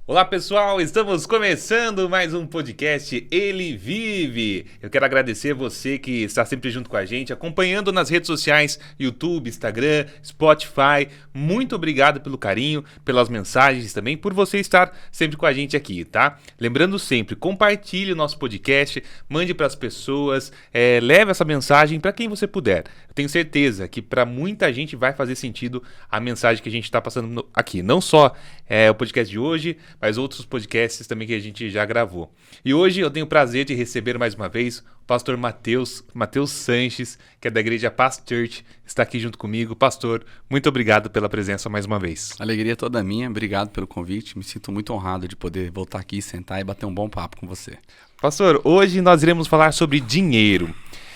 Olá pessoal, estamos começando mais um podcast Ele Vive. Eu quero agradecer você que está sempre junto com a gente, acompanhando nas redes sociais, YouTube, Instagram, Spotify. Muito obrigado pelo carinho, pelas mensagens também, por você estar sempre com a gente aqui, tá? Lembrando sempre, compartilhe o nosso podcast, mande para as pessoas, leve essa mensagem para quem você puder. Eu tenho certeza que para muita gente vai fazer sentido a mensagem que a gente está passando aqui. Não só o podcast de hoje, mas outros podcasts também que a gente já gravou. E hoje eu tenho o prazer de receber mais uma vez o pastor Matheus Sanches, que é da igreja Past Church, está aqui junto comigo. Pastor, muito obrigado pela presença mais uma vez. Alegria toda minha, obrigado pelo convite. Me sinto muito honrado de poder voltar aqui, sentar e bater um bom papo com você. Pastor, hoje nós iremos falar sobre dinheiro.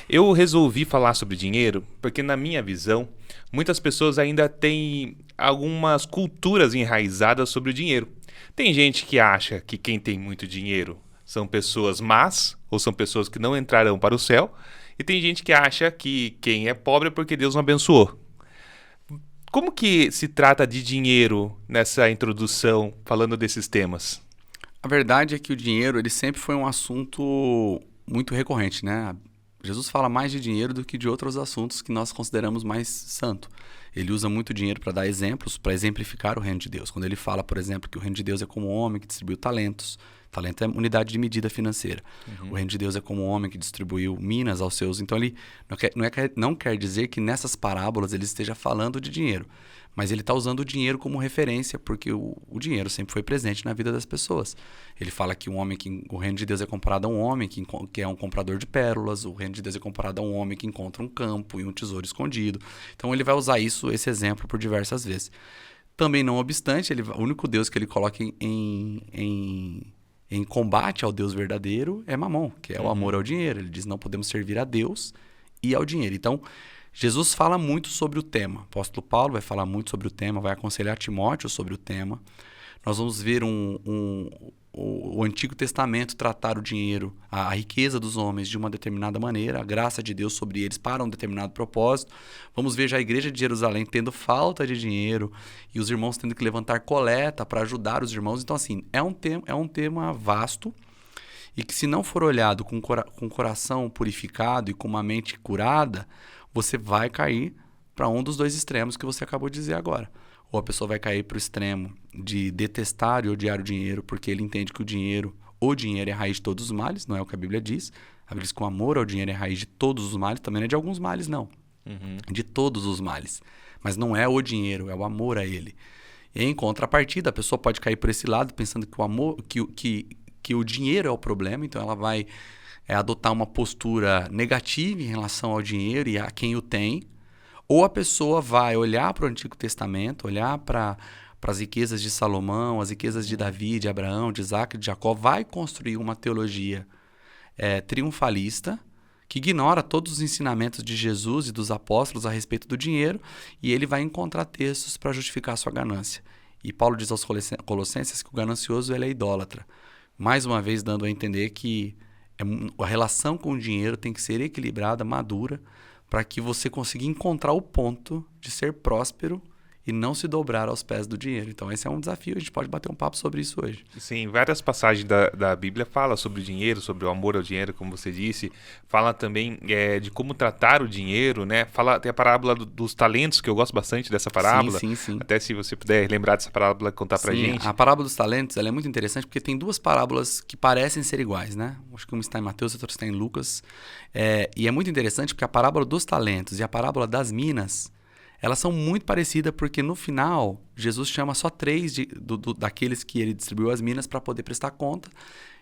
Eu resolvi falar sobre dinheiro porque, na minha visão, muitas pessoas ainda têm algumas culturas enraizadas sobre o dinheiro. Tem gente que acha que quem tem muito dinheiro são pessoas más ou são pessoas que não entrarão para o céu. E tem gente que acha que quem é pobre é porque Deus não abençoou. Como que se trata de dinheiro nessa introdução, falando desses temas? A verdade é que o dinheiro ele sempre foi um assunto muito recorrente, né? Jesus fala mais de dinheiro do que de outros assuntos que nós consideramos mais santo. Ele usa muito dinheiro para dar exemplos, para exemplificar o reino de Deus. Quando ele fala, por exemplo, que o reino de Deus é como um homem que distribuiu talentos. Talento é unidade de medida financeira. O reino de Deus é como um homem que distribuiu minas aos seus. Então, ele não quer dizer que nessas parábolas ele esteja falando de dinheiro. Mas ele está usando o dinheiro como referência, porque o dinheiro sempre foi presente na vida das pessoas. Ele fala que o reino de Deus é comparado a um homem que é um comprador de pérolas, o reino de Deus é comparado a um homem que encontra um campo e um tesouro escondido. Então ele vai usar esse exemplo por diversas vezes. Também não obstante, o único Deus que ele coloca em combate ao Deus verdadeiro é Mamon, que é o amor ao dinheiro. Ele diz: não podemos servir a Deus e ao dinheiro. Então, Jesus fala muito sobre o tema. O apóstolo Paulo vai falar muito sobre o tema, vai aconselhar Timóteo sobre o tema. Nós vamos ver o Antigo Testamento tratar o dinheiro, a riqueza dos homens de uma determinada maneira, a graça de Deus sobre eles para um determinado propósito. Vamos ver já a igreja de Jerusalém tendo falta de dinheiro e os irmãos tendo que levantar coleta para ajudar os irmãos. Então, assim, é um tema vasto e que, se não for olhado com o coração purificado e com uma mente curada, você vai cair para um dos dois extremos que você acabou de dizer agora. Ou a pessoa vai cair para o extremo de detestar e odiar o dinheiro, porque ele entende que o dinheiro é a raiz de todos os males, não é o que a Bíblia diz. A Bíblia diz que o amor ao dinheiro é a raiz de todos os males, também não é de alguns males, não. De todos os males. Mas não é o dinheiro, é o amor a ele. E em contrapartida, a pessoa pode cair por esse lado, pensando que o amor, que o dinheiro é o problema, então ela vai adotar uma postura negativa em relação ao dinheiro e a quem o tem, ou a pessoa vai olhar para o Antigo Testamento, olhar para as riquezas de Salomão, as riquezas de Davi, de Abraão, de Isaac, de Jacó, vai construir uma teologia triunfalista que ignora todos os ensinamentos de Jesus e dos apóstolos a respeito do dinheiro, e ele vai encontrar textos para justificar a sua ganância. E Paulo diz aos Colossenses que o ganancioso ele é idólatra, mais uma vez dando a entender que a relação com o dinheiro tem que ser equilibrada, madura, para que você consiga encontrar o ponto de ser próspero e não se dobrar aos pés do dinheiro. Então esse é um desafio, a gente pode bater um papo sobre isso hoje. Sim, várias passagens da Bíblia falam sobre o dinheiro, sobre o amor ao dinheiro, como você disse. Fala também de como tratar o dinheiro, né? Tem a parábola dos talentos, que eu gosto bastante dessa parábola. Sim. Até se você puder lembrar dessa parábola, contar pra gente. A parábola dos talentos ela é muito interessante porque tem duas parábolas que parecem ser iguais, né? Acho que uma está em Mateus, outra está em Lucas. E é muito interessante porque a parábola dos talentos e a parábola das minas, elas são muito parecidas porque no final Jesus chama só 3 daqueles que ele distribuiu as minas para poder prestar conta,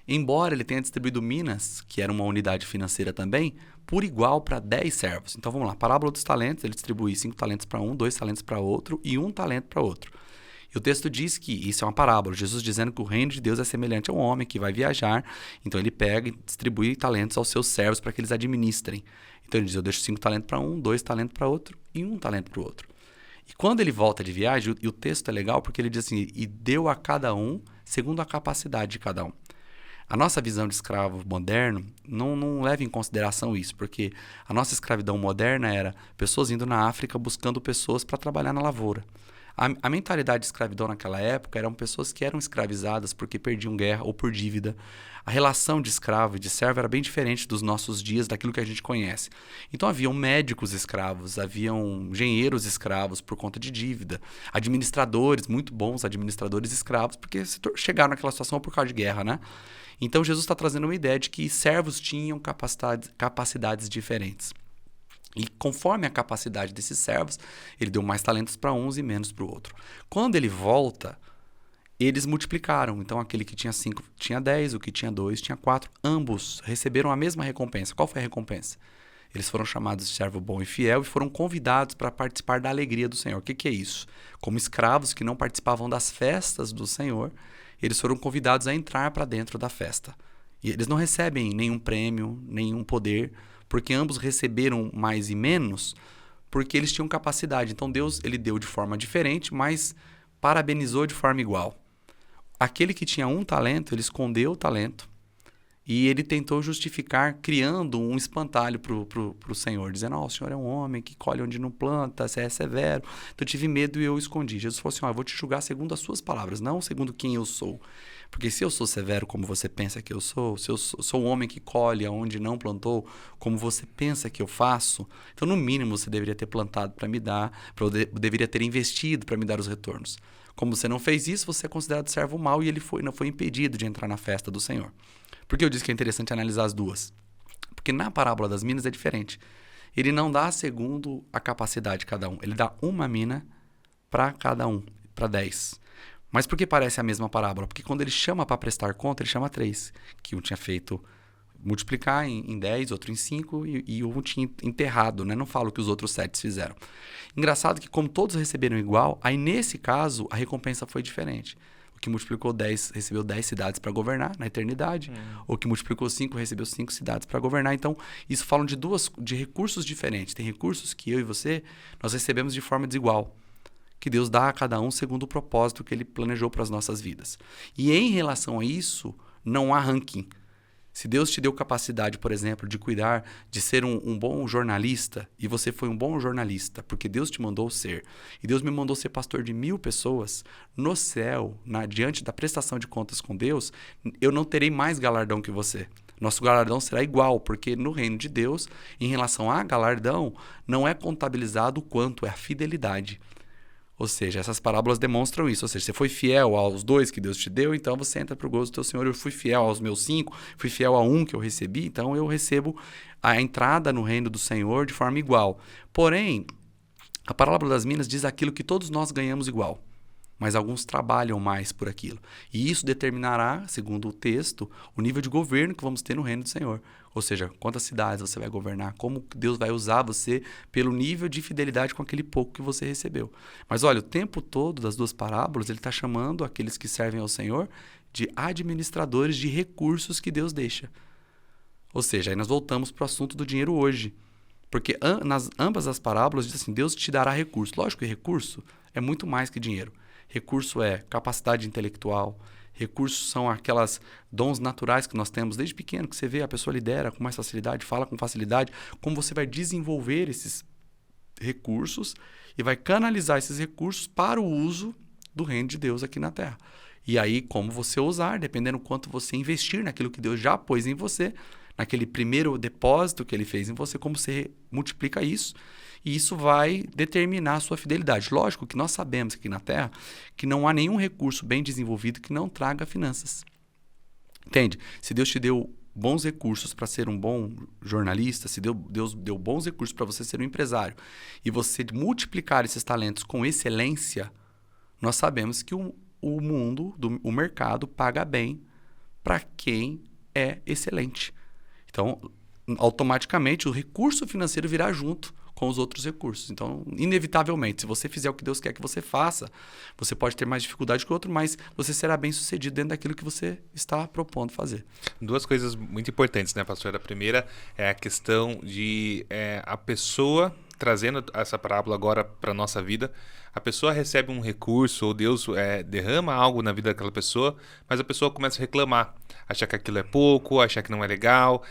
embora ele tenha distribuído minas, que era uma unidade financeira também, por igual para 10 servos. Então vamos lá, a parábola dos talentos, ele distribui 5 talentos para um, 2 talentos para outro e 1 talento para outro. E o texto diz que isso é uma parábola, Jesus dizendo que o reino de Deus é semelhante a um homem que vai viajar, então ele pega e distribui talentos aos seus servos para que eles administrem. Então ele diz: eu deixo 5 talentos para um, 2 talentos para outro e 1 talento para o outro. E quando ele volta de viagem, e o texto é legal porque ele diz assim: e deu a cada um segundo a capacidade de cada um. A nossa visão de escravo moderno não leva em consideração isso, porque a nossa escravidão moderna era pessoas indo na África buscando pessoas para trabalhar na lavoura. A mentalidade de escravidão naquela época eram pessoas que eram escravizadas porque perdiam guerra ou por dívida. A relação de escravo e de servo era bem diferente dos nossos dias, daquilo que a gente conhece. Então haviam médicos escravos, haviam engenheiros escravos por conta de dívida, administradores, muito bons administradores escravos, porque chegaram naquela situação por causa de guerra, né? Então Jesus está trazendo uma ideia de que servos tinham capacidades diferentes. E conforme a capacidade desses servos, ele deu mais talentos para uns e menos para o outro. Quando ele volta, eles multiplicaram. Então, aquele que tinha 5 tinha 10, o que tinha 2 tinha 4. Ambos receberam a mesma recompensa. Qual foi a recompensa? Eles foram chamados de servo bom e fiel e foram convidados para participar da alegria do Senhor. O que é isso? Como escravos que não participavam das festas do Senhor, eles foram convidados a entrar para dentro da festa. E eles não recebem nenhum prêmio, nenhum poder, porque ambos receberam mais e menos, porque eles tinham capacidade. Então Deus ele deu de forma diferente, mas parabenizou de forma igual. Aquele que tinha um talento, ele escondeu o talento e ele tentou justificar criando um espantalho para o Senhor, dizendo, o Senhor é um homem que colhe onde não planta, você é severo. Então eu tive medo e eu escondi. Jesus falou assim, eu vou te julgar segundo as suas palavras, não segundo quem eu sou. Porque se eu sou severo como você pensa que eu sou, se eu sou um homem que colhe onde não plantou, como você pensa que eu faço, então no mínimo você deveria ter plantado para me dar, deveria ter investido para me dar os retornos. Como você não fez isso, você é considerado servo mau e ele não foi impedido de entrar na festa do Senhor. Por que eu disse que é interessante analisar as duas? Porque na parábola das minas é diferente. Ele não dá segundo a capacidade de cada um. Ele dá uma mina para cada um, para 10. Mas por que parece a mesma parábola? Porque quando ele chama para prestar conta, ele chama 3. Que um tinha feito multiplicar em 10, outro em 5 e um tinha enterrado, né? Não falo que os outros 7 fizeram. Engraçado que como todos receberam igual, aí nesse caso a recompensa foi diferente. O que multiplicou 10 recebeu 10 cidades para governar na eternidade. O que multiplicou 5 recebeu 5 cidades para governar. Então, isso falam de recursos diferentes. Tem recursos que eu e você, nós recebemos de forma desigual. Que Deus dá a cada um segundo o propósito que Ele planejou para as nossas vidas. E em relação a isso, não há ranking. Se Deus te deu capacidade, por exemplo, de cuidar, de ser um bom jornalista, e você foi um bom jornalista, porque Deus te mandou ser, e Deus me mandou ser pastor de 1000 pessoas, no céu, diante da prestação de contas com Deus, eu não terei mais galardão que você. Nosso galardão será igual, porque no reino de Deus, em relação a galardão, não é contabilizado o quanto é a fidelidade. Ou seja, essas parábolas demonstram isso. Ou seja, você foi fiel aos 2 que Deus te deu, então você entra para o gozo do teu Senhor. Eu fui fiel aos meus 5, fui fiel a 1 que eu recebi, então eu recebo a entrada no reino do Senhor de forma igual. Porém, a parábola das minas diz aquilo que todos nós ganhamos igual, mas alguns trabalham mais por aquilo. E isso determinará, segundo o texto, o nível de governo que vamos ter no reino do Senhor. Ou seja, quantas cidades você vai governar, como Deus vai usar você pelo nível de fidelidade com aquele pouco que você recebeu. Mas olha, o tempo todo das duas parábolas, ele está chamando aqueles que servem ao Senhor de administradores de recursos que Deus deixa. Ou seja, aí nós voltamos para o assunto do dinheiro hoje. Porque nas ambas as parábolas diz assim, Deus te dará recurso. Lógico que recurso é muito mais que dinheiro. Recurso é capacidade intelectual, recursos são aquelas dons naturais que nós temos desde pequeno, que você vê, a pessoa lidera com mais facilidade, fala com facilidade, como você vai desenvolver esses recursos e vai canalizar esses recursos para o uso do reino de Deus aqui na Terra. E aí, como você usar, dependendo do quanto você investir naquilo que Deus já pôs em você, naquele primeiro depósito que Ele fez em você, como você multiplica isso, e isso vai determinar a sua fidelidade. Lógico que nós sabemos aqui na Terra que não há nenhum recurso bem desenvolvido que não traga finanças. Entende? Se Deus te deu bons recursos para ser um bom jornalista, se Deus deu bons recursos para você ser um empresário, e você multiplicar esses talentos com excelência, nós sabemos que o mundo, o mercado, paga bem para quem é excelente. Então, automaticamente, o recurso financeiro virá junto com os outros recursos. Então, inevitavelmente, se você fizer o que Deus quer que você faça, você pode ter mais dificuldade que o outro, mas você será bem sucedido dentro daquilo que você está propondo fazer. Duas coisas muito importantes, né, pastor? A primeira é a questão de a pessoa, trazendo essa parábola agora para a nossa vida, a pessoa recebe um recurso, ou Deus derrama algo na vida daquela pessoa, mas a pessoa começa a reclamar, achar que aquilo é pouco, achar que não é legal.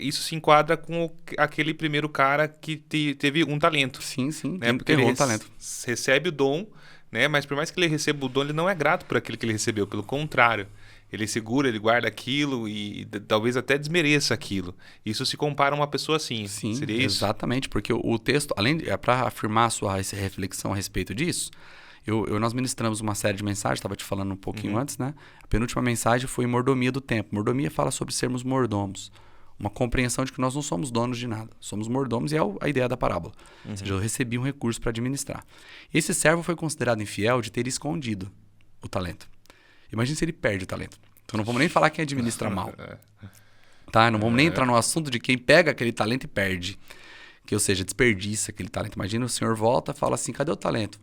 Isso se enquadra com aquele primeiro cara que teve um talento. Sim, né? Porque ele um talento. recebe o dom, né? Mas por mais que ele receba o dom, ele não é grato por aquilo que ele recebeu. Pelo contrário, ele segura, ele guarda aquilo e talvez até desmereça aquilo. Isso se compara a uma pessoa assim. Sim, Seria isso? exatamente, porque o texto, além de, para afirmar a sua reflexão a respeito disso, nós ministramos uma série de mensagens, estava te falando um pouquinho antes, né? A penúltima mensagem foi mordomia do tempo. Mordomia fala sobre sermos mordomos. Uma compreensão de que nós não somos donos de nada. Somos mordomos e é a ideia da parábola. Ou seja, eu recebi um recurso para administrar. Esse servo foi considerado infiel de ter escondido o talento. Imagina se ele perde o talento. Então não vamos nem falar quem administra mal. Tá? Não vamos nem entrar no assunto de quem pega aquele talento e perde. Que, ou seja, desperdiça aquele talento. Imagina o senhor volta e fala assim, cadê o talento?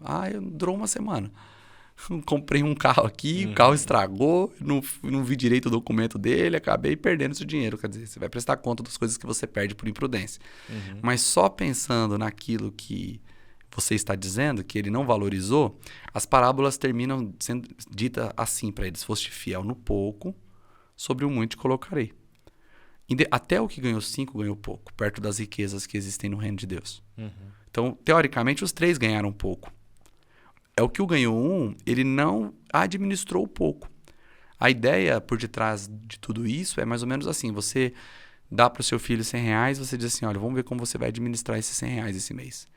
Durou uma semana. Comprei um carro aqui, o carro estragou, não vi direito o documento dele, acabei perdendo esse dinheiro. Quer dizer, você vai prestar conta das coisas que você perde por imprudência. Mas só pensando naquilo que você está dizendo, que ele não valorizou, as parábolas terminam sendo ditas assim para ele: se foste fiel no pouco, sobre o muito te colocarei. Até o que ganhou 5 ganhou pouco, perto das riquezas que existem no reino de Deus. Então, teoricamente, os 3 ganharam pouco. É o que o ganhou 1, ele não administrou pouco. A ideia por detrás de tudo isso é mais ou menos assim: você dá para o seu filho R$100, você diz assim, olha, vamos ver como você vai administrar esses R$100 esse mês.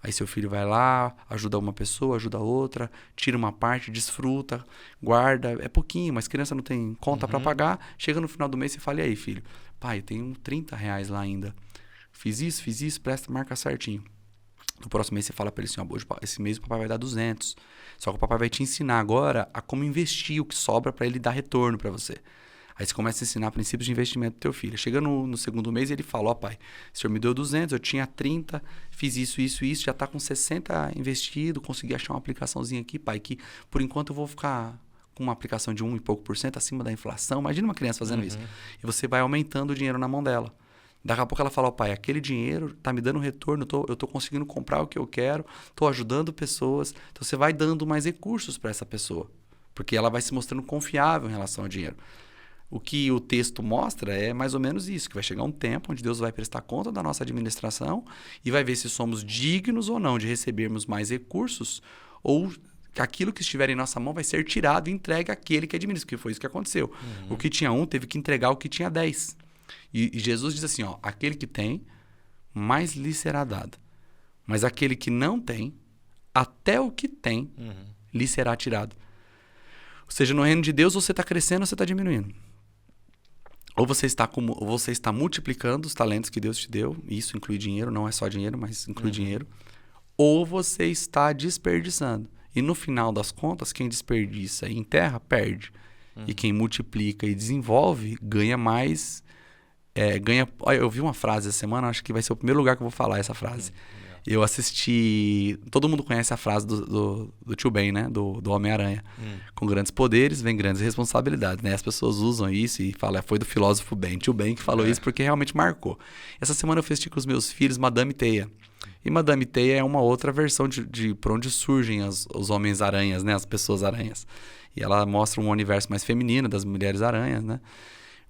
Aí seu filho vai lá, ajuda uma pessoa, ajuda outra, tira uma parte, desfruta, guarda. É pouquinho, mas criança não tem conta para pagar. Chega no final do mês e fala, e aí, filho? Pai, eu tenho R$30 lá ainda. Fiz isso, presta, marca certinho. No próximo mês você fala para ele assim, esse mês o papai vai dar 200. Só que o papai vai te ensinar agora a como investir o que sobra para ele dar retorno para você. Aí você começa a ensinar princípios de investimento do teu filho. Chega no segundo mês ele fala, pai, o senhor me deu 200, eu tinha 30, fiz isso, já está com 60 investido, consegui achar uma aplicaçãozinha aqui, pai, que por enquanto eu vou ficar com uma aplicação de 1 e pouco por cento acima da inflação. Imagina uma criança fazendo isso. E você vai aumentando o dinheiro na mão dela. Daqui a pouco ela fala, pai, aquele dinheiro está me dando retorno, eu estou conseguindo comprar o que eu quero, estou ajudando pessoas. Então você vai dando mais recursos para essa pessoa, porque ela vai se mostrando confiável em relação ao dinheiro. O que o texto mostra é mais ou menos isso, que vai chegar um tempo onde Deus vai prestar conta da nossa administração e vai ver se somos dignos ou não de recebermos mais recursos, ou que aquilo que estiver em nossa mão vai ser tirado e entregue àquele que administra, porque foi isso que aconteceu. O que tinha 1 teve que entregar o que tinha 10. E Jesus diz assim, aquele que tem, mais lhe será dado. Mas aquele que não tem, até o que tem, lhe será tirado. Ou seja, no reino de Deus você está crescendo ou você está diminuindo. Ou você está multiplicando os talentos que Deus te deu, e isso inclui dinheiro, não é só dinheiro, mas inclui dinheiro. Ou você está desperdiçando. E no final das contas, quem desperdiça e enterra, perde. E quem multiplica e desenvolve, ganha mais... eu vi uma frase essa semana, acho que vai ser o primeiro lugar que eu vou falar essa frase. Eu assisti... Todo mundo conhece a frase do Tio Ben, né? Do Homem-Aranha. Com grandes poderes, vem grandes responsabilidades, né? As pessoas usam isso e falam, foi do filósofo Ben. Tio Ben que falou isso porque realmente marcou. Essa semana eu assisti com os meus filhos Madame Teia. E Madame Teia é uma outra versão de por onde surgem os homens-aranhas, né? As pessoas-aranhas. E ela mostra um universo mais feminino das mulheres-aranhas, né?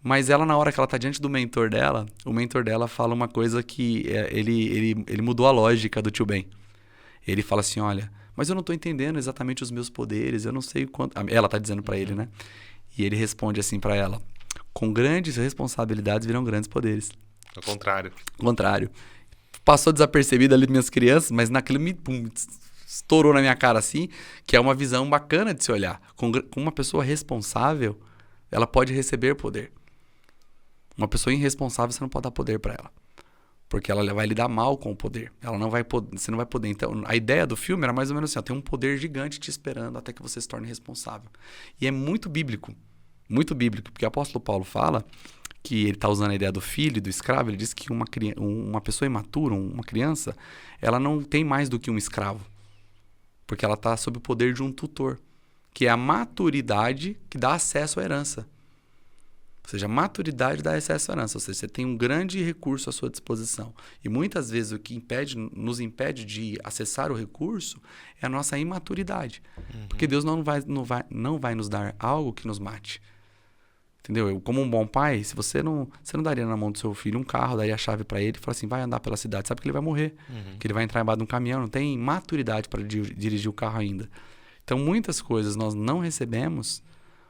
Mas ela, na hora que ela está diante do mentor dela, o mentor dela fala uma coisa que ele mudou a lógica do Tio Ben. Ele fala assim, olha, mas eu não estou entendendo exatamente os meus poderes, eu não sei o quanto... Ela está dizendo para ele, né? E ele responde assim para ela, com grandes responsabilidades virão grandes poderes. Ao contrário. Ao contrário. Passou desapercebido ali minhas crianças, mas naquele estourou na minha cara assim, que é uma visão bacana de se olhar. Com uma pessoa responsável, ela pode receber poder. Uma pessoa irresponsável, você não pode dar poder para ela. Porque ela vai lidar mal com o poder. Ela não vai poder, você não vai poder. Então, a ideia do filme era mais ou menos assim, tem um poder gigante te esperando até que você se torne responsável. E é muito bíblico, porque o apóstolo Paulo fala que ele está usando a ideia do filho e do escravo. Ele diz que uma pessoa imatura, uma criança, ela não tem mais do que um escravo. Porque ela está sob o poder de um tutor, que é a maturidade que dá acesso à herança. Ou seja, a maturidade dá acesso à herança. Ou seja, você tem um grande recurso à sua disposição. E muitas vezes o que nos impede de acessar o recurso é a nossa imaturidade. Porque Deus não vai nos dar algo que nos mate. Entendeu? Eu, como um bom pai, se você não daria na mão do seu filho um carro, daria a chave para ele e fala assim, vai andar pela cidade. Sabe que ele vai morrer. Que ele vai entrar embaixo de um caminhão, não tem maturidade para dirigir o carro ainda. Então, muitas coisas nós não recebemos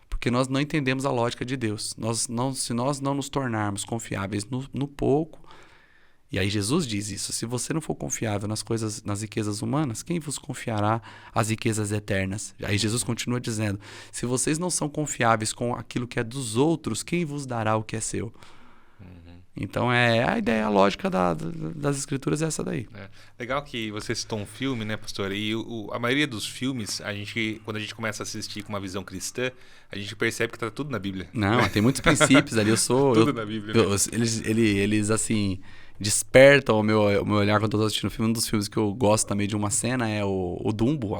porque nós não entendemos a lógica de Deus. Se nós não nos tornarmos confiáveis no pouco, e aí Jesus diz isso, se você não for confiável nas riquezas humanas, quem vos confiará as riquezas eternas? Aí Jesus continua dizendo, se vocês não são confiáveis com aquilo que é dos outros, quem vos dará o que é seu? Então, a ideia, a lógica das escrituras é essa daí. Legal que você citou um filme, né, pastor? E a maioria dos filmes, quando a gente começa a assistir com uma visão cristã, a gente percebe que tá tudo na Bíblia. Não, tem muitos princípios ali. Tudo na Bíblia. Né? Eles, assim, despertam o meu olhar quando eu tô assistindo o filme. Um dos filmes que eu gosto também de uma cena é o Dumbo.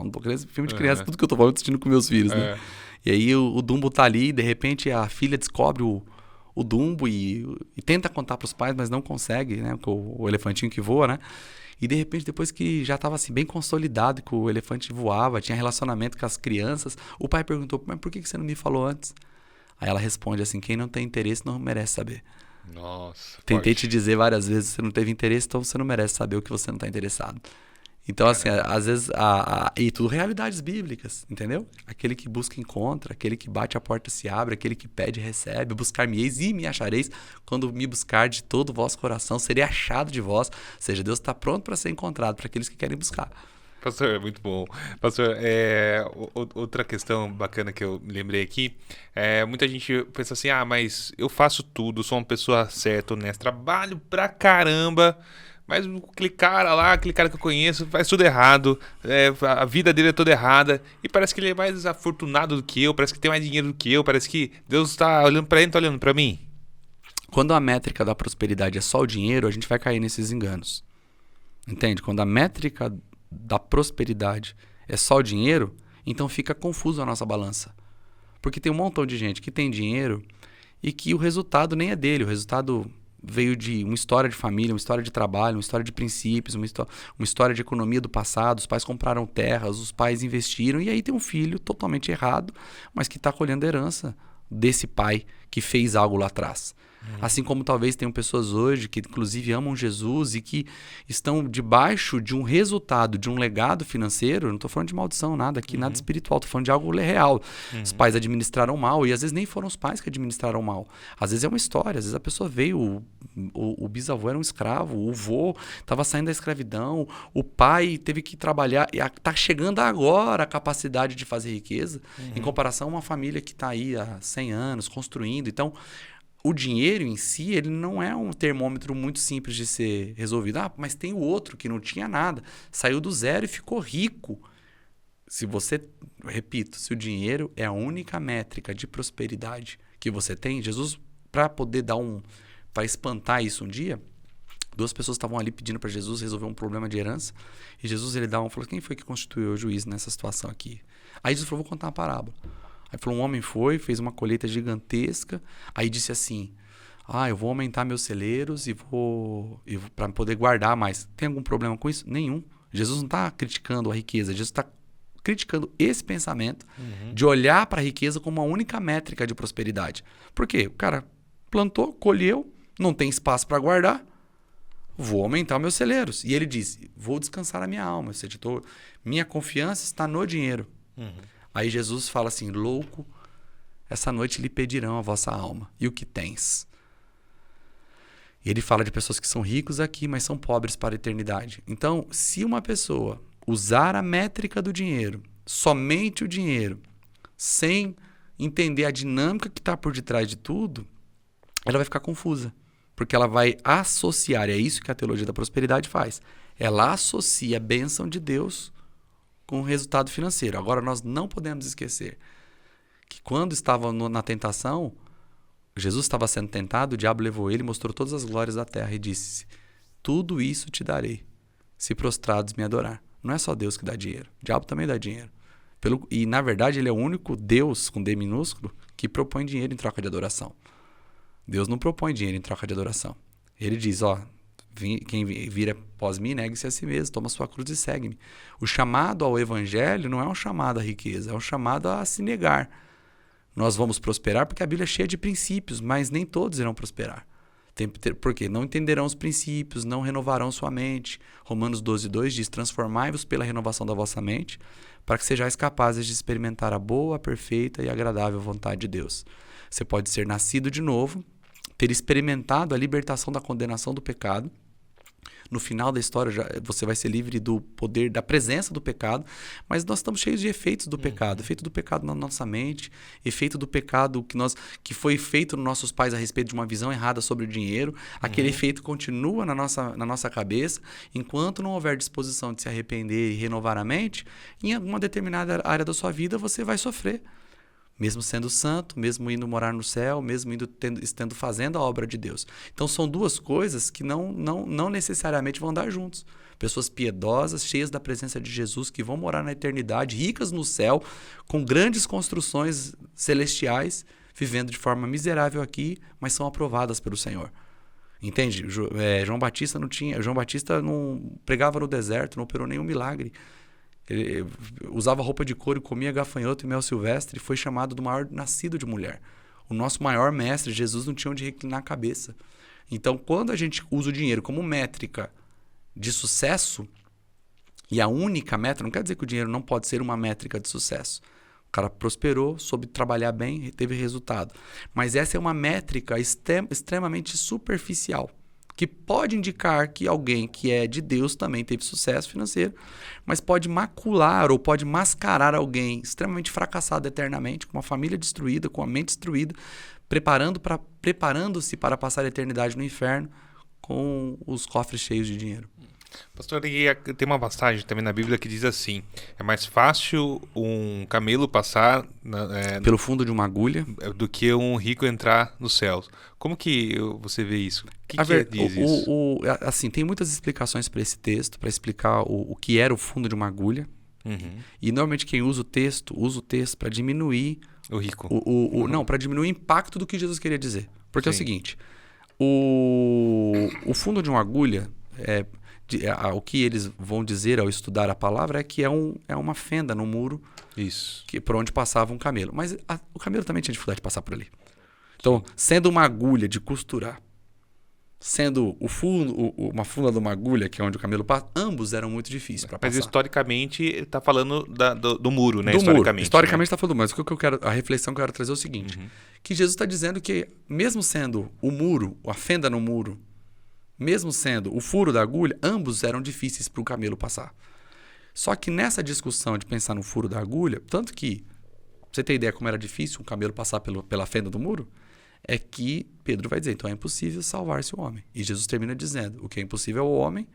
Filme de criança, tudo que eu tô falando, eu tô assistindo com meus filhos, né? E aí o Dumbo tá ali e, de repente, a filha descobre o Dumbo e tenta contar para os pais, mas não consegue, né? Com o elefantinho que voa, né? E de repente, depois que já estava assim, bem consolidado, que o elefante voava, tinha relacionamento com as crianças, o pai perguntou, mas por que você não me falou antes? Aí ela responde assim, quem não tem interesse não merece saber. Nossa. Tentei te dizer várias vezes, você não teve interesse, então você não merece saber o que você não está interessado. Então, assim, às vezes, e tudo realidades bíblicas, entendeu? Aquele que busca, encontra, aquele que bate, a porta se abre, aquele que pede, recebe, buscar-me-eis e me achareis, quando me buscar de todo o vosso coração, serei achado de vós, ou seja, Deus está pronto para ser encontrado, para aqueles que querem buscar. Pastor, muito bom. Pastor, outra questão bacana que eu me lembrei aqui, muita gente pensa assim, mas eu faço tudo, sou uma pessoa certa, honesta, trabalho pra caramba, mas aquele cara que eu conheço faz tudo errado, a vida dele é toda errada, e parece que ele é mais afortunado do que eu, parece que tem mais dinheiro do que eu, parece que Deus está olhando pra ele, não está olhando pra mim. Quando a métrica da prosperidade é só o dinheiro, a gente vai cair nesses enganos. Entende? Quando a métrica da prosperidade é só o dinheiro, então fica confuso a nossa balança. Porque tem um montão de gente que tem dinheiro e que o resultado nem é dele, o resultado veio de uma história de família, uma história de trabalho, uma história de princípios, uma história de economia do passado. Os pais compraram terras, os pais investiram, e aí tem um filho totalmente errado, mas que está colhendo a herança desse pai que fez algo lá atrás. Assim como talvez tenham pessoas hoje que inclusive amam Jesus e que estão debaixo de um resultado, de um legado financeiro. Não estou falando de maldição, nada aqui, nada espiritual, estou falando de algo real. Os pais administraram mal, e às vezes nem foram os pais que administraram mal. Às vezes é uma história, às vezes a pessoa veio, o bisavô era um escravo, o vô estava saindo da escravidão, o pai teve que trabalhar, e está chegando agora a capacidade de fazer riqueza, em comparação a uma família que está aí há 100 anos construindo. Então, o dinheiro em si, ele não é um termômetro muito simples de ser resolvido. Mas tem o outro que não tinha nada, saiu do zero e ficou rico. Repito, se o dinheiro é a única métrica de prosperidade que você tem, Jesus, para poder para espantar isso um dia, 2 pessoas estavam ali pedindo para Jesus resolver um problema de herança, e Jesus falou, quem foi que constituiu o juiz nessa situação aqui? Aí Jesus falou, vou contar uma parábola. Aí falou, um homem fez uma colheita gigantesca, aí disse assim, eu vou aumentar meus celeiros e para poder guardar mais. Tem algum problema com isso? Nenhum. Jesus não está criticando a riqueza, Jesus está criticando esse pensamento de olhar para a riqueza como a única métrica de prosperidade. Por quê? O cara plantou, colheu, não tem espaço para guardar, vou aumentar meus celeiros. E ele disse, vou descansar a minha alma, ou seja, minha confiança está no dinheiro. Aí Jesus fala assim, louco, essa noite lhe pedirão a vossa alma. E o que tens? E ele fala de pessoas que são ricos aqui, mas são pobres para a eternidade. Então, se uma pessoa usar a métrica do dinheiro, somente o dinheiro, sem entender a dinâmica que está por detrás de tudo, ela vai ficar confusa. Porque ela vai associar, é isso que a teologia da prosperidade faz. Ela associa a bênção de Deus com o resultado financeiro. Agora, nós não podemos esquecer que quando estava na tentação, Jesus estava sendo tentado, o diabo levou ele, mostrou todas as glórias da terra e disse, tudo isso te darei, se prostrados me adorar. Não é só Deus que dá dinheiro, o diabo também dá dinheiro. E, na verdade, ele é o único Deus, com D minúsculo, que propõe dinheiro em troca de adoração. Deus não propõe dinheiro em troca de adoração. Ele diz, quem vir após mim, negue-se a si mesmo, toma sua cruz e segue-me. O chamado ao evangelho não é um chamado à riqueza, é um chamado a se negar. Nós vamos prosperar porque a Bíblia é cheia de princípios, mas nem todos irão prosperar. Por quê? Não entenderão os princípios, não renovarão sua mente. Romanos 12:2 diz, transformai-vos pela renovação da vossa mente, para que sejais capazes de experimentar a boa, perfeita e agradável vontade de Deus. Você pode ser nascido de novo, ter experimentado a libertação da condenação do pecado. No final da história, você vai ser livre do poder, da presença do pecado, mas nós estamos cheios de efeitos do pecado. Efeito do pecado na nossa mente, efeito do pecado que foi feito nos nossos pais a respeito de uma visão errada sobre o dinheiro. Aquele efeito continua na nossa cabeça. Enquanto não houver disposição de se arrepender e renovar a mente, em alguma determinada área da sua vida você vai sofrer. Mesmo sendo santo, mesmo indo morar no céu, mesmo estando fazendo a obra de Deus. Então são duas coisas que não necessariamente vão andar juntos. Pessoas piedosas, cheias da presença de Jesus, que vão morar na eternidade, ricas no céu, com grandes construções celestiais, vivendo de forma miserável aqui, mas são aprovadas pelo Senhor. Entende? João Batista não pregava no deserto, não operou nenhum milagre. Ele usava roupa de couro e comia gafanhoto e mel silvestre e foi chamado do maior nascido de mulher. O nosso maior mestre, Jesus, não tinha onde reclinar a cabeça. Então, quando a gente usa o dinheiro como métrica de sucesso, e a única métrica, não quer dizer que o dinheiro não pode ser uma métrica de sucesso. O cara prosperou, soube trabalhar bem, teve resultado. Mas essa é uma métrica extremamente superficial, que pode indicar que alguém que é de Deus também teve sucesso financeiro, mas pode macular ou pode mascarar alguém extremamente fracassado eternamente, com uma família destruída, com a mente destruída, preparando-se para passar a eternidade no inferno com os cofres cheios de dinheiro. Pastor, tem uma passagem também na Bíblia que diz assim: é mais fácil um camelo passar pelo fundo de uma agulha do que um rico entrar nos céus. Como que você vê isso? O que diz isso? Assim, tem muitas explicações para esse texto, para explicar o que era o fundo de uma agulha. E normalmente quem usa o texto para diminuir o rico. Não, para diminuir o impacto do que Jesus queria dizer. Porque é o seguinte, o fundo de uma agulha o que eles vão dizer ao estudar a palavra é que é uma fenda no muro. Isso. Por onde passava um camelo. Mas o camelo também tinha dificuldade de passar por ali. Então, sendo uma agulha de costurar, sendo uma funda de uma agulha, que é onde o camelo passa, ambos eram muito difíceis para passar. Mas historicamente, ele está falando do muro, né? Historicamente está falando do muro. Mas a reflexão que eu quero trazer é o seguinte, que Jesus está dizendo que, mesmo sendo o muro, a fenda no muro, mesmo sendo o furo da agulha, ambos eram difíceis para o camelo passar. Só que nessa discussão de pensar no furo da agulha, tanto que, pra você ter ideia como era difícil um camelo passar pela fenda do muro, é que Pedro vai dizer, então é impossível salvar-se o homem. E Jesus termina dizendo, o que é impossível ao homem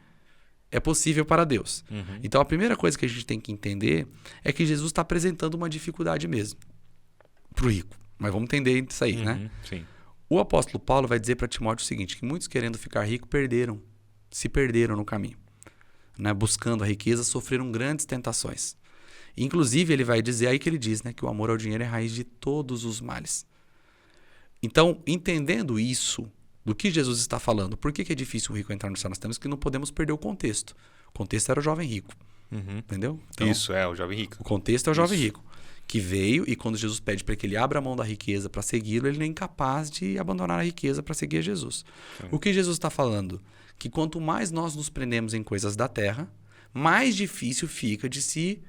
é possível para Deus. Então a primeira coisa que a gente tem que entender é que Jesus está apresentando uma dificuldade mesmo para o rico. Mas vamos entender isso aí, né? Sim. O apóstolo Paulo vai dizer para Timóteo o seguinte, que muitos querendo ficar ricos se perderam no caminho. Né? Buscando a riqueza, sofreram grandes tentações. Inclusive, ele vai dizer, aí que ele diz, né, que o amor ao dinheiro é a raiz de todos os males. Então, entendendo isso, do que Jesus está falando, por que é difícil o rico entrar no céu? Nós temos que não podemos perder o contexto. O contexto era o jovem rico. Entendeu? Então, isso, o jovem rico. O contexto é o jovem rico. Que veio e quando Jesus pede para que ele abra a mão da riqueza para segui-lo, ele não é incapaz de abandonar a riqueza para seguir a Jesus. Sim. O que Jesus está falando? Que quanto mais nós nos prendemos em coisas da terra, mais difícil fica de se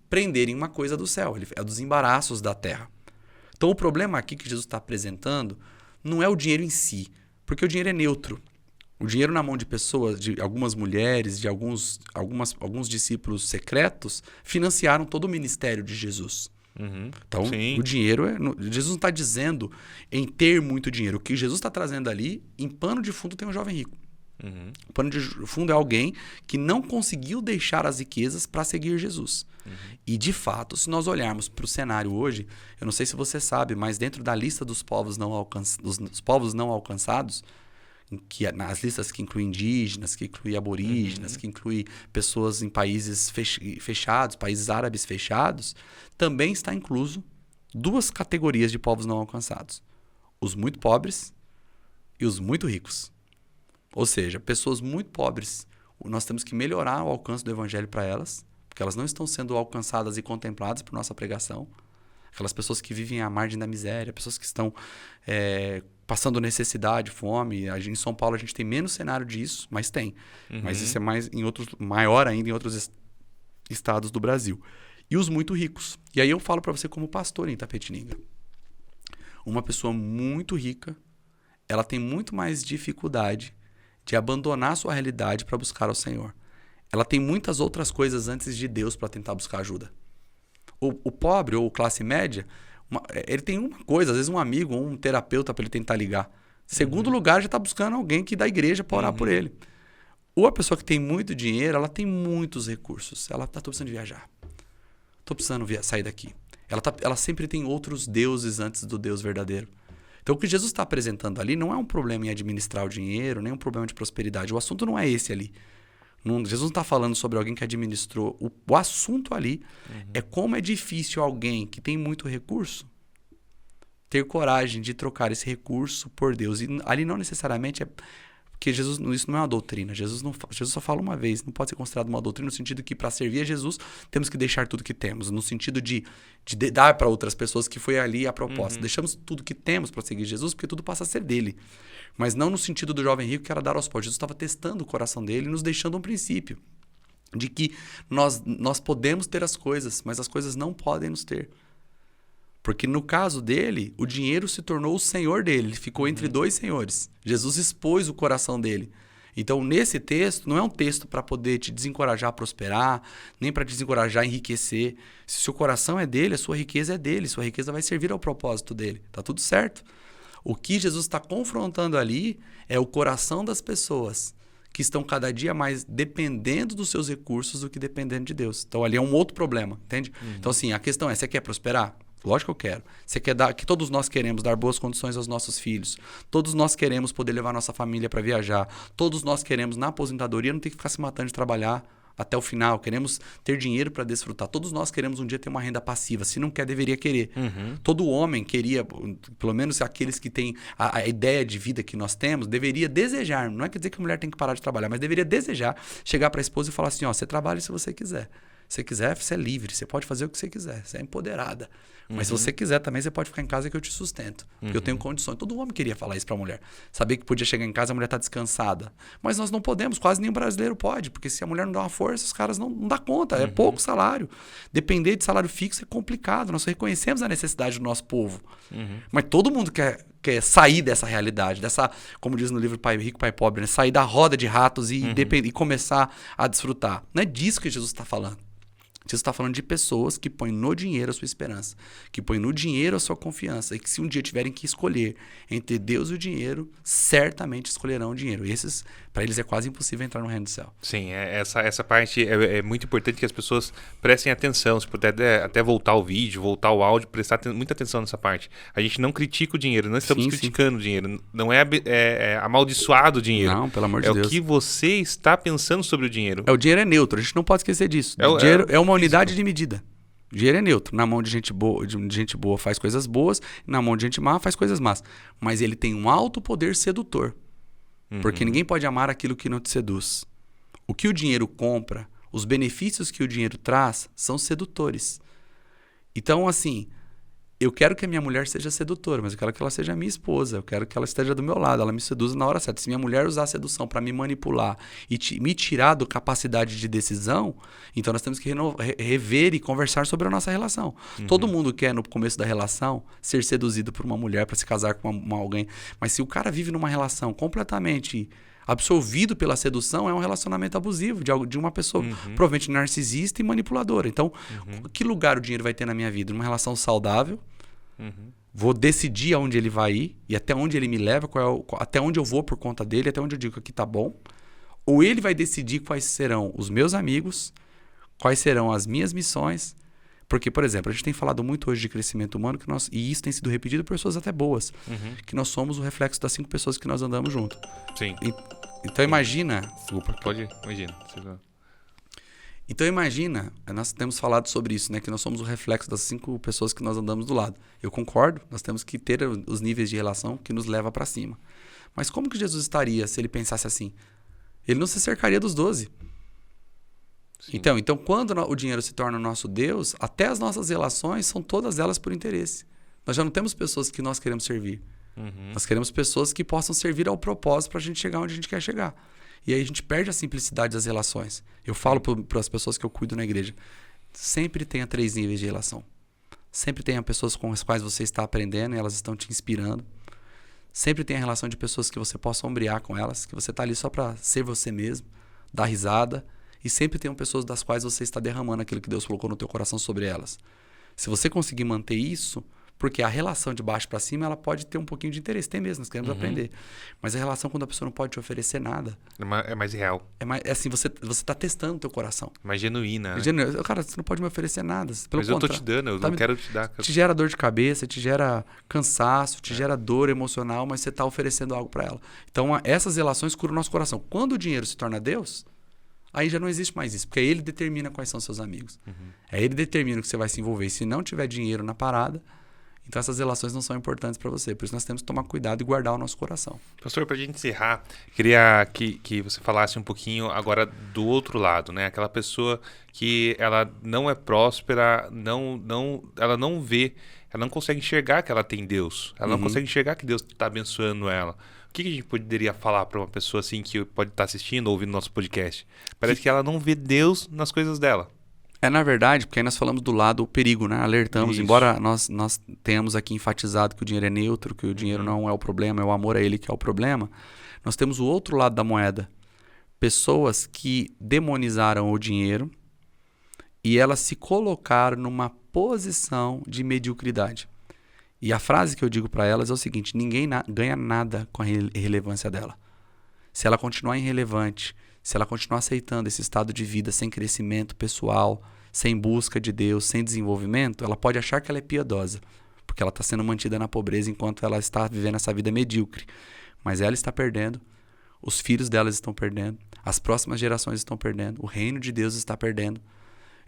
prender em uma coisa do céu. É dos embaraços da terra. Então o problema aqui que Jesus está apresentando não é o dinheiro em si, porque o dinheiro é neutro. O dinheiro na mão de pessoas, de algumas mulheres, de alguns discípulos secretos, financiaram todo o ministério de Jesus. Então, o dinheiro Jesus não está dizendo em ter muito dinheiro. O que Jesus está trazendo ali, em pano de fundo tem um jovem rico. O pano de fundo é alguém que não conseguiu deixar as riquezas para seguir Jesus. E, de fato, se nós olharmos para o cenário hoje, eu não sei se você sabe, mas dentro da lista dos povos não alcançados, nas listas que incluem indígenas, que incluem aborígenas, que incluem pessoas em países fechados, países árabes fechados, também está incluso duas categorias de povos não alcançados. Os muito pobres e os muito ricos. Ou seja, pessoas muito pobres, nós temos que melhorar o alcance do evangelho para elas, porque elas não estão sendo alcançadas e contempladas por nossa pregação. Aquelas pessoas que vivem à margem da miséria, pessoas que estão passando necessidade, fome. Em São Paulo a gente tem menos cenário disso, mas tem. Mas isso é maior ainda em outros estados do Brasil. e os muito ricos. E aí eu falo para você como pastor em Itapetininga. Uma pessoa muito rica, ela tem muito mais dificuldade de abandonar sua realidade para buscar ao Senhor. Ela tem muitas outras coisas antes de Deus para tentar buscar ajuda. O pobre ou classe média, ele tem uma coisa, às vezes um amigo ou um terapeuta para ele tentar ligar. Segundo lugar, já está buscando alguém que da igreja para orar por ele. Ou a pessoa que tem muito dinheiro, ela tem muitos recursos. Ela está precisando de viajar. Estou precisando sair daqui. Ela sempre tem outros deuses antes do Deus verdadeiro. Então, o que Jesus está apresentando ali não é um problema em administrar o dinheiro, nem um problema de prosperidade. O assunto não é esse ali. Jesus não está falando sobre alguém que administrou. O assunto ali é como é difícil alguém que tem muito recurso ter coragem de trocar esse recurso por Deus. E ali não necessariamente é... Porque Jesus, isso não é uma doutrina. Jesus só fala uma vez. Não pode ser considerado uma doutrina no sentido que para servir a Jesus temos que deixar tudo que temos. No sentido de dar para outras pessoas, que foi ali a proposta. Deixamos tudo que temos para seguir Jesus porque tudo passa a ser dele. Mas não no sentido do jovem rico que era dar aos pobres. Jesus estava testando o coração dele e nos deixando um princípio de que nós podemos ter as coisas, mas as coisas não podem nos ter. Porque no caso dele, o dinheiro se tornou o senhor dele. Ele ficou entre dois senhores. Jesus expôs o coração dele. Então, nesse texto, não é um texto para poder te desencorajar a prosperar, nem para te desencorajar a enriquecer. Se o seu coração é dele, a sua riqueza é dele. Sua riqueza vai servir ao propósito dele. Tá tudo certo. O que Jesus está confrontando ali é o coração das pessoas que estão cada dia mais dependendo dos seus recursos do que dependendo de Deus. Então, ali é um outro problema, entende? Então, assim, a questão é, você quer prosperar? Lógico que eu quero. Você quer que todos nós queremos dar boas condições aos nossos filhos. Todos nós queremos poder levar nossa família para viajar. Todos nós queremos, na aposentadoria, não ter que ficar se matando de trabalhar até o final. Queremos ter dinheiro para desfrutar. Todos nós queremos um dia ter uma renda passiva. Se não quer, deveria querer. Todo homem queria, pelo menos aqueles que têm a ideia de vida que nós temos, deveria desejar. Não é quer dizer que a mulher tem que parar de trabalhar, mas deveria desejar chegar para a esposa e falar assim, ó, você trabalha se você quiser. Se você quiser, você é livre. Você pode fazer o que você quiser. Você é empoderada. Mas se você quiser também, você pode ficar em casa que eu te sustento. Porque eu tenho condições. Todo homem queria falar isso pra mulher. Saber que podia chegar em casa, a mulher tá descansada. Mas nós não podemos. Quase nenhum brasileiro pode. Porque se a mulher não dá uma força, os caras não dão conta. É pouco salário. Depender de salário fixo é complicado. Nós reconhecemos a necessidade do nosso povo. Mas todo mundo quer sair dessa realidade. Dessa, como diz no livro Pai Rico, Pai Pobre, né? Sair da roda de ratos e começar a desfrutar. Não é disso que Jesus está falando. Jesus está falando de pessoas que põem no dinheiro a sua esperança, que põem no dinheiro a sua confiança, e que se um dia tiverem que escolher entre Deus e o dinheiro, certamente escolherão o dinheiro. E esses, para eles, é quase impossível entrar no reino do céu. Sim, essa parte é muito importante que as pessoas prestem atenção. Se puder até voltar o vídeo, voltar o áudio, prestar muita atenção nessa parte. A gente não critica o dinheiro, não estamos criticando o dinheiro. Não é amaldiçoado o dinheiro. Não, pelo amor de Deus. É o que você está pensando sobre o dinheiro. O dinheiro é neutro, a gente não pode esquecer disso. O dinheiro é uma unidade de medida. O dinheiro é neutro. Na mão de gente boa faz coisas boas, na mão de gente má faz coisas más. Mas ele tem um alto poder sedutor. Porque ninguém pode amar aquilo que não te seduz. O que o dinheiro compra, os benefícios que o dinheiro traz, são sedutores. Então, assim, eu quero que a minha mulher seja sedutora, mas eu quero que ela seja minha esposa. Eu quero que ela esteja do meu lado, ela me seduza na hora certa. Se minha mulher usar a sedução para me manipular e me tirar da capacidade de decisão, então nós temos que rever e conversar sobre a nossa relação. Todo mundo quer, no começo da relação, ser seduzido por uma mulher para se casar com alguém. Mas se o cara vive numa relação completamente absorvido pela sedução, é um relacionamento abusivo de uma pessoa provavelmente narcisista e manipuladora. Então, que lugar o dinheiro vai ter na minha vida? Numa relação saudável, vou decidir aonde ele vai ir e até onde ele me leva, até onde eu vou por conta dele, até onde eu digo que aqui tá bom. Ou ele vai decidir quais serão os meus amigos, quais serão as minhas missões. Porque, por exemplo, a gente tem falado muito hoje de crescimento humano, e isso tem sido repetido por pessoas até boas, que nós somos o reflexo das 5 pessoas que nós andamos junto. Sim. Então imagina... Imagina. Então imagina, nós temos falado sobre isso, né? Que nós somos o reflexo das 5 pessoas que nós andamos do lado. Eu concordo, nós temos que ter os níveis de relação que nos leva para cima. Mas como que Jesus estaria se ele pensasse assim? Ele não se cercaria dos 12. Então, quando o dinheiro se torna o nosso Deus, até as nossas relações são todas elas por interesse. Nós já não temos pessoas que nós queremos servir. Nós queremos pessoas que possam servir ao propósito para a gente chegar onde a gente quer chegar. E aí a gente perde a simplicidade das relações. Eu falo para as pessoas que eu cuido na igreja. sempre tenha 3 níveis de relação. Sempre tenha pessoas com as quais você está aprendendo e elas estão te inspirando. Sempre tenha relação de pessoas que você possa ombrear com elas, que você está ali só para ser você mesmo, dar risada. E sempre tenham pessoas das quais você está derramando aquilo que Deus colocou no teu coração sobre elas. Se você conseguir manter isso, porque a relação de baixo para cima, ela pode ter um pouquinho de interesse, tem mesmo, nós queremos aprender. Mas a relação quando a pessoa não pode te oferecer nada... É mais real. É assim, você está testando o teu coração. Mais genuína, né? Cara, você não pode me oferecer nada. Pelo Mas eu tô te dando, eu não quero te dar. Te gera dor de cabeça, te gera cansaço, te gera dor emocional, mas você está oferecendo algo para ela. Então, essas relações curam o nosso coração. Quando o dinheiro se torna Deus, aí já não existe mais isso, porque ele determina quais são seus amigos. É ele determina que você vai se envolver. E se não tiver dinheiro na parada, então essas relações não são importantes para você. Por isso nós temos que tomar cuidado e guardar o nosso coração. Pastor, para a gente encerrar, queria que você falasse um pouquinho agora do outro lado, né? Aquela pessoa que ela não é próspera, ela não vê, ela não consegue enxergar que ela tem Deus. Ela não consegue enxergar que Deus está abençoando ela. O que a gente poderia falar para uma pessoa assim que pode estar assistindo ou ouvindo nosso podcast? Parece que ela não vê Deus nas coisas dela. Na verdade, porque aí nós falamos do lado o perigo, né? Alertamos, embora nós tenhamos aqui enfatizado que o dinheiro é neutro, que o dinheiro não é o problema, é o amor a ele que é o problema, nós temos o outro lado da moeda. Pessoas que demonizaram o dinheiro e elas se colocaram numa posição de mediocridade. E a frase que eu digo para elas é o seguinte: ninguém ganha nada com a irrelevância dela. Se ela continuar irrelevante, se ela continuar aceitando esse estado de vida sem crescimento pessoal, sem busca de Deus, sem desenvolvimento, ela pode achar que ela é piedosa, porque ela está sendo mantida na pobreza enquanto ela está vivendo essa vida medíocre. Mas ela está perdendo, os filhos dela estão perdendo, as próximas gerações estão perdendo, o reino de Deus está perdendo.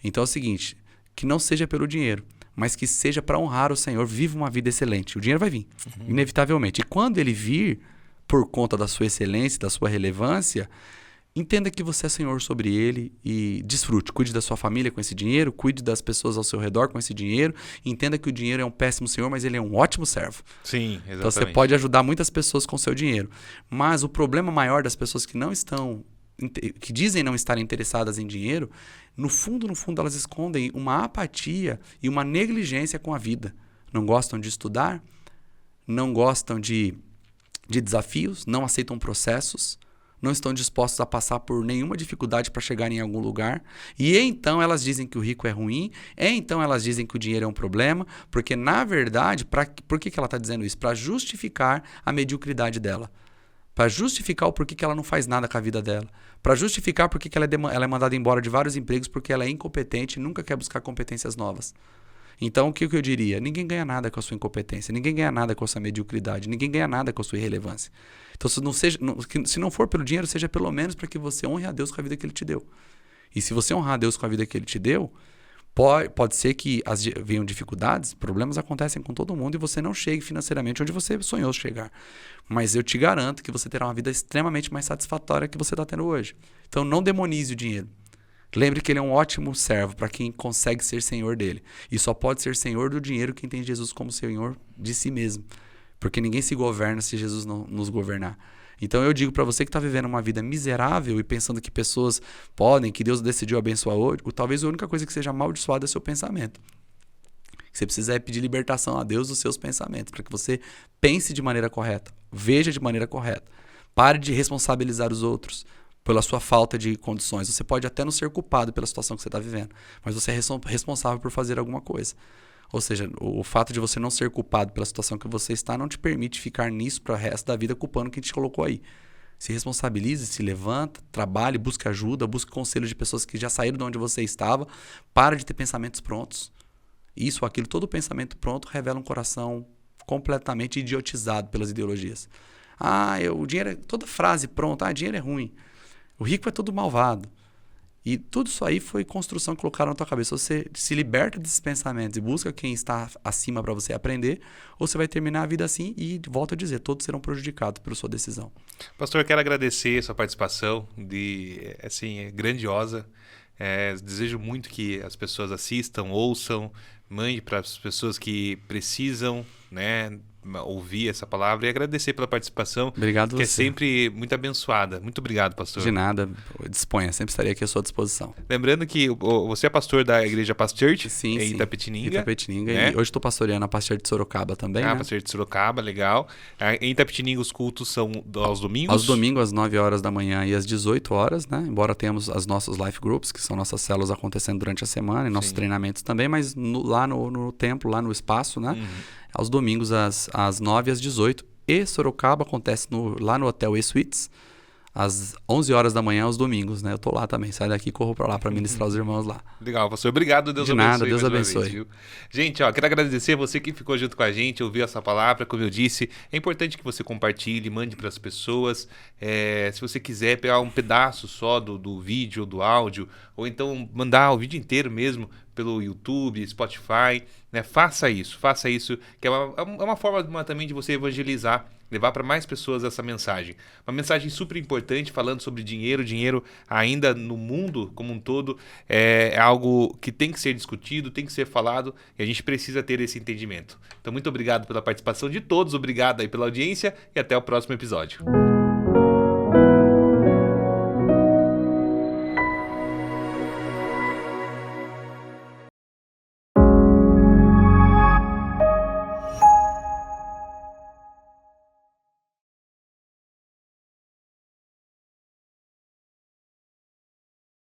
Então é o seguinte, que não seja pelo dinheiro, mas que seja para honrar o Senhor, viva uma vida excelente. O dinheiro vai vir, inevitavelmente. E quando ele vir, por conta da sua excelência, da sua relevância, entenda que você é Senhor sobre ele e desfrute. Cuide da sua família com esse dinheiro, cuide das pessoas ao seu redor com esse dinheiro. Entenda que o dinheiro é um péssimo senhor, mas ele é um ótimo servo. Sim, exatamente. Então você pode ajudar muitas pessoas com o seu dinheiro. Mas o problema maior das pessoas que não estão, que dizem não estarem interessadas em dinheiro, no fundo, elas escondem uma apatia e uma negligência com a vida. Não gostam de estudar, não gostam de desafios, não aceitam processos, não estão dispostos a passar por nenhuma dificuldade para chegar em algum lugar. E então elas dizem que o rico é ruim, então elas dizem que o dinheiro é um problema, porque na verdade, por que ela está dizendo isso? Para justificar a mediocridade dela. Para justificar o porquê que ela não faz nada com a vida dela. Para justificar porque que ela é mandada embora de vários empregos porque ela é incompetente e nunca quer buscar competências novas. Então, o que eu diria? Ninguém ganha nada com a sua incompetência, ninguém ganha nada com a sua mediocridade, ninguém ganha nada com a sua irrelevância. Então, se não for pelo dinheiro, seja pelo menos para que você honre a Deus com a vida que Ele te deu. E se você honrar a Deus com a vida que Ele te deu, pode ser que venham dificuldades, problemas acontecem com todo mundo e você não chegue financeiramente onde você sonhou chegar. Mas eu te garanto que você terá uma vida extremamente mais satisfatória que você está tendo hoje. Então, não demonize o dinheiro. Lembre que ele é um ótimo servo para quem consegue ser senhor dele. E só pode ser senhor do dinheiro quem tem Jesus como senhor de si mesmo. Porque ninguém se governa se Jesus não nos governar. Então eu digo para você que está vivendo uma vida miserável e pensando que pessoas podem, que Deus decidiu abençoar hoje, talvez a única coisa que seja amaldiçoada é o seu pensamento. Você precisa é pedir libertação a Deus dos seus pensamentos, para que você pense de maneira correta, veja de maneira correta. Pare de responsabilizar os outros pela sua falta de condições. Você pode até não ser culpado pela situação que você está vivendo, mas você é responsável por fazer alguma coisa. Ou seja, o fato de você não ser culpado pela situação que você está não te permite ficar nisso para o resto da vida culpando quem te colocou aí. Se responsabilize, se levanta, trabalhe, busque ajuda, busque conselho de pessoas que já saíram de onde você estava. Para de ter pensamentos prontos. Isso, aquilo, todo pensamento pronto revela um coração completamente idiotizado pelas ideologias. O dinheiro toda frase pronta, dinheiro é ruim. O rico é todo malvado. E tudo isso aí foi construção que colocaram na tua cabeça. Você se liberta desses pensamentos e busca quem está acima para você aprender, ou você vai terminar a vida assim e, volto a dizer, todos serão prejudicados pela sua decisão. Pastor, eu quero agradecer a sua participação, é grandiosa. Desejo muito que as pessoas assistam, ouçam, mande para as pessoas que precisam, né? ouvir essa palavra e agradecer pela participação. Obrigado que você. é sempre muito abençoada. Muito obrigado, pastor. De nada, disponha, sempre estarei aqui à sua disposição. Lembrando que você é pastor da igreja Past Church Sim, em sim. Itapetininga. Itapetininga. né? E hoje estou pastoreando a Past Church de Sorocaba também, né? Pastor de Sorocaba, legal. Em Itapetininga os cultos são aos domingos? Aos domingos, às 9 horas da manhã e às 18 horas, né? Embora tenhamos os nossos life groups, que são nossas células acontecendo durante a semana, e nossos treinamentos também, mas lá no templo, lá no espaço, né? Aos domingos, às 9 e às 18. E Sorocaba acontece lá no Hotel E-Suites, às 11 horas da manhã, aos domingos, né? Eu tô lá também, saio daqui e corro pra lá pra ministrar os irmãos lá. Legal, pastor. Obrigado, Deus De abençoe. nada, Deus mais uma abençoe. vez, viu? Gente, quero agradecer você que ficou junto com a gente, ouviu essa palavra, como eu disse. É importante que você compartilhe, mande para as pessoas. Se você quiser pegar um pedaço só do vídeo ou do áudio, ou então mandar o vídeo inteiro mesmo pelo YouTube, Spotify, né? Faça isso, que é uma forma também de você evangelizar, levar para mais pessoas essa mensagem. Uma mensagem super importante falando sobre dinheiro. Dinheiro ainda no mundo como um todo é algo que tem que ser discutido, tem que ser falado e a gente precisa ter esse entendimento. Então, muito obrigado pela participação de todos, obrigado aí pela audiência e até o próximo episódio.